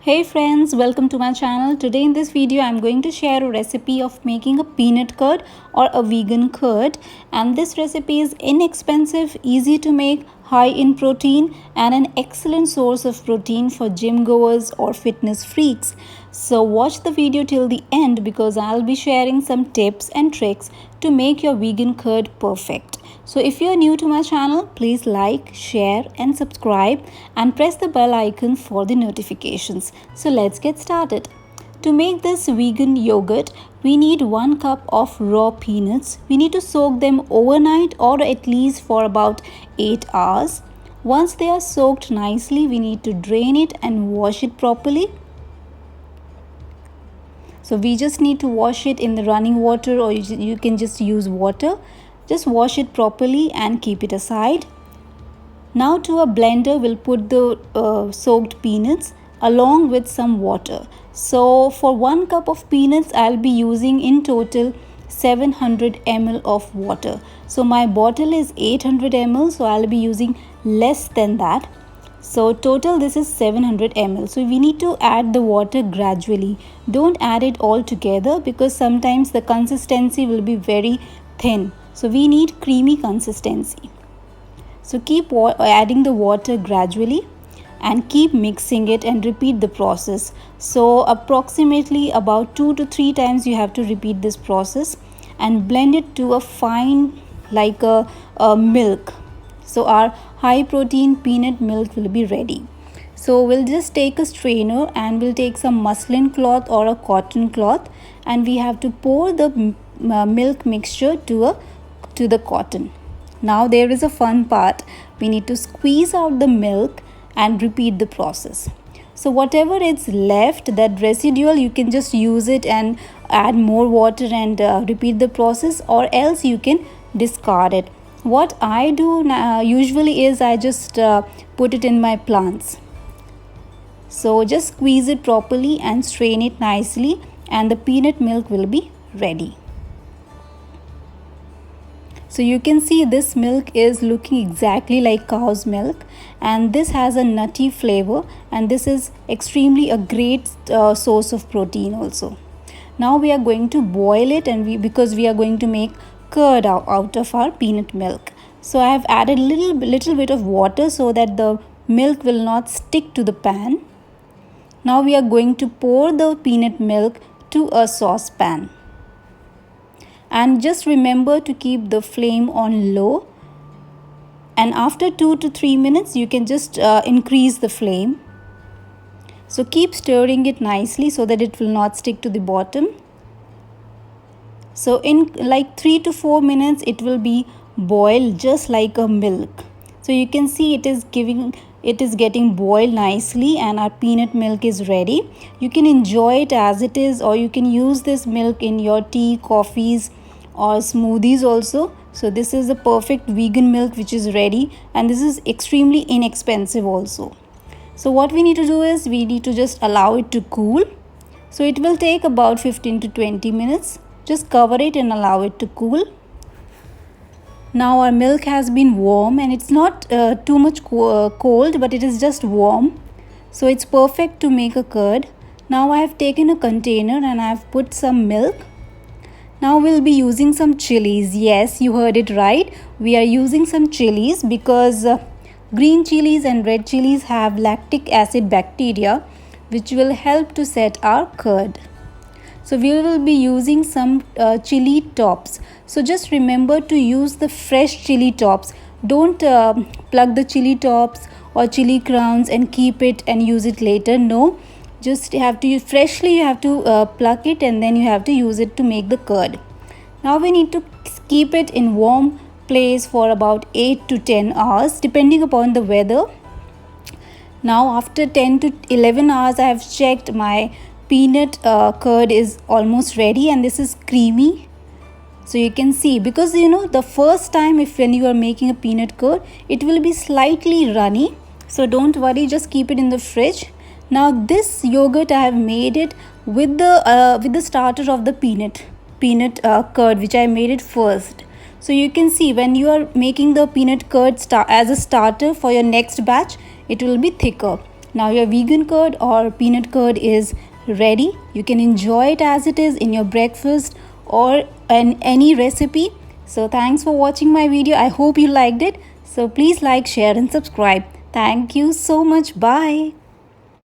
Hey friends, welcome to my channel. Today in this video I'm going to share a recipe of making a peanut curd or a vegan curd, and this recipe is inexpensive, easy to make, high in protein and an excellent source of protein for gym goers or fitness freaks. So watch the video till the end because I'll be sharing some tips and tricks to make your vegan curd perfect. So if you are new to my channel, please like, share and subscribe and press the bell icon for the notifications. So let's get started. To make this vegan yogurt, we need 1 cup of raw peanuts. We need to soak them overnight or at least for about 8 hours. Once they are soaked nicely, we need to drain it and wash it properly. So we just need to wash it in the running water, or you can just use water. Just wash it properly and keep it aside. Now to a blender we'll put the soaked peanuts along with some water. So for 1 cup of peanuts I'll be using in total 700 ml of water. So my bottle is 800 ml, so I'll be using less than that. So total this is 700 ml. So we need to add the water gradually. Don't add it all together because sometimes the consistency will be very thin. So we need creamy consistency. So keep adding the water gradually and keep mixing it and repeat the process. So approximately about 2 to 3 times you have to repeat this process and blend it to a fine like a milk. So our high protein peanut milk will be ready. So we'll just take a strainer and we'll take some muslin cloth or a cotton cloth, and we have to pour the milk mixture to the cotton. Now there is a fun part. We need to squeeze out the milk and repeat the process. So whatever is left, that residual, you can just use it and add more water and repeat the process, or else you can discard it. What I do usually is I just put it in my plants. So just squeeze it properly and strain it nicely and the peanut milk will be ready. So you can see this milk is looking exactly like cow's milk, and this has a nutty flavor, and this is extremely a great source of protein also. Now we are going to boil it, and because we are going to make curd out of our peanut milk. So I have added little bit of water so that the milk will not stick to the pan. Now we are going to pour the peanut milk to a saucepan. And just remember to keep the flame on low, and after 2 to 3 minutes you can just increase the flame. So keep stirring it nicely so that it will not stick to the bottom. So in like 3 to 4 minutes it will be boiled just like a milk. So you can see it is getting boiled nicely and our peanut milk is ready. You can enjoy it as it is, or you can use this milk in your tea, coffees or smoothies also. So this is a perfect vegan milk which is ready, and this is extremely inexpensive also. So what we need to do is we need to just allow it to cool. So it will take about 15 to 20 minutes. Just cover it and allow it to cool. Now our milk has been warm, and it's not too much cold, but it is just warm. So it's perfect to make a curd. Now I have taken a container and I have put some milk. Now we'll be using some chilies. Yes, you heard it right. We are using some chilies because green chilies and red chilies have lactic acid bacteria which will help to set our curd. So we will be using some chili tops. So just remember to use the fresh chili tops. Don't pluck the chili tops or chili crowns and keep it and use it later. No, just have to use freshly. You have to pluck it and then you have to use it to make the curd. Now we need to keep it in warm place for about 8 to 10 hours depending upon the weather. Now after 10 to 11 hours I have checked, my peanut curd is almost ready and this is creamy. So you can see, because the first time when you are making a peanut curd, it will be slightly runny. So don't worry, just keep it in the fridge. Now this yogurt I have made it with the starter of the peanut curd, which I made it first. So you can see when you are making the peanut curd as a starter for your next batch, it will be thicker. Now your vegan curd or peanut curd is ready. You can enjoy it as it is in your breakfast or in any recipe. So thanks for watching my video. I hope you liked it. So please like, share and subscribe. Thank you so much. Bye.